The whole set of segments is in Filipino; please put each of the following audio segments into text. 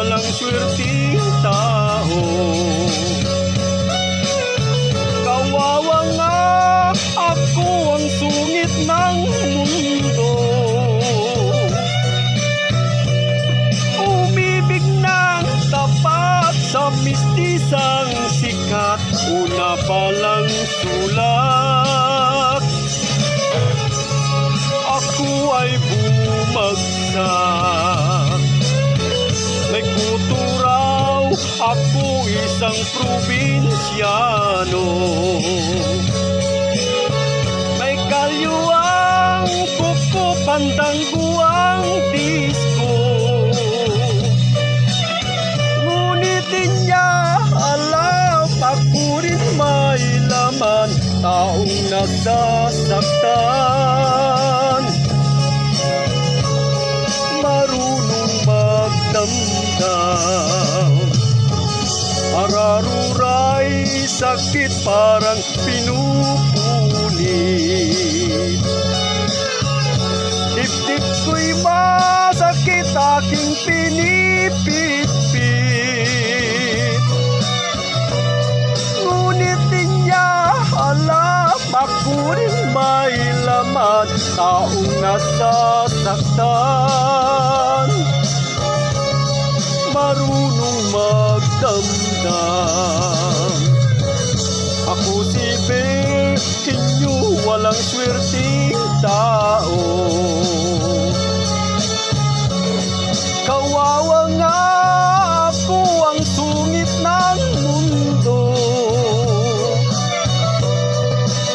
walang swerteng tao. Kawawa nga, ako ang sungit ng mundo. Umibig ng tapat sa mistisang sikat, una palang sulat. Ako ay bumagsak, may kuturaw, ako isang probinsyano. May kalyuang kuko, pandangguang disko. Ngunitin niya alam, ako rin may laman, taong nasasaktan. Marunong magdamdam, araruray sakit parang pinupunit. Dibdib ko'y masakit, aking pinipit-pit. Ngunit di niya alam, ako rin may laman, taong nasasaktan. Marunong magdamdam. Ako si Bertinyo, walang swerteng tao. Kawawa nga, ako ang sungit ng mundo.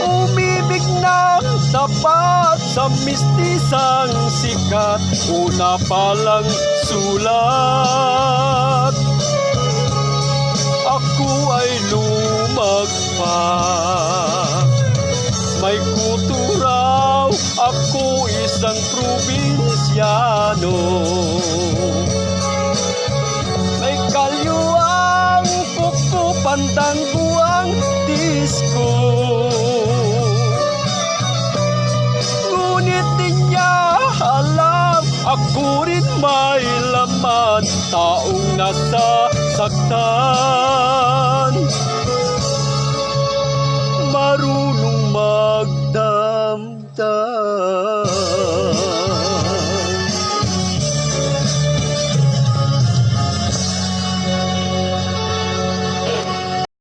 Umibig ng tapat sa mistisang sikat, una palang sulat. Ako ay lumagpak, may kuturaw, ako isang probinsyano. May kalyuang kuko, pandangguang disko. Ngunit di niya alam, ako rin may laman, taong nasasaktan. Marunong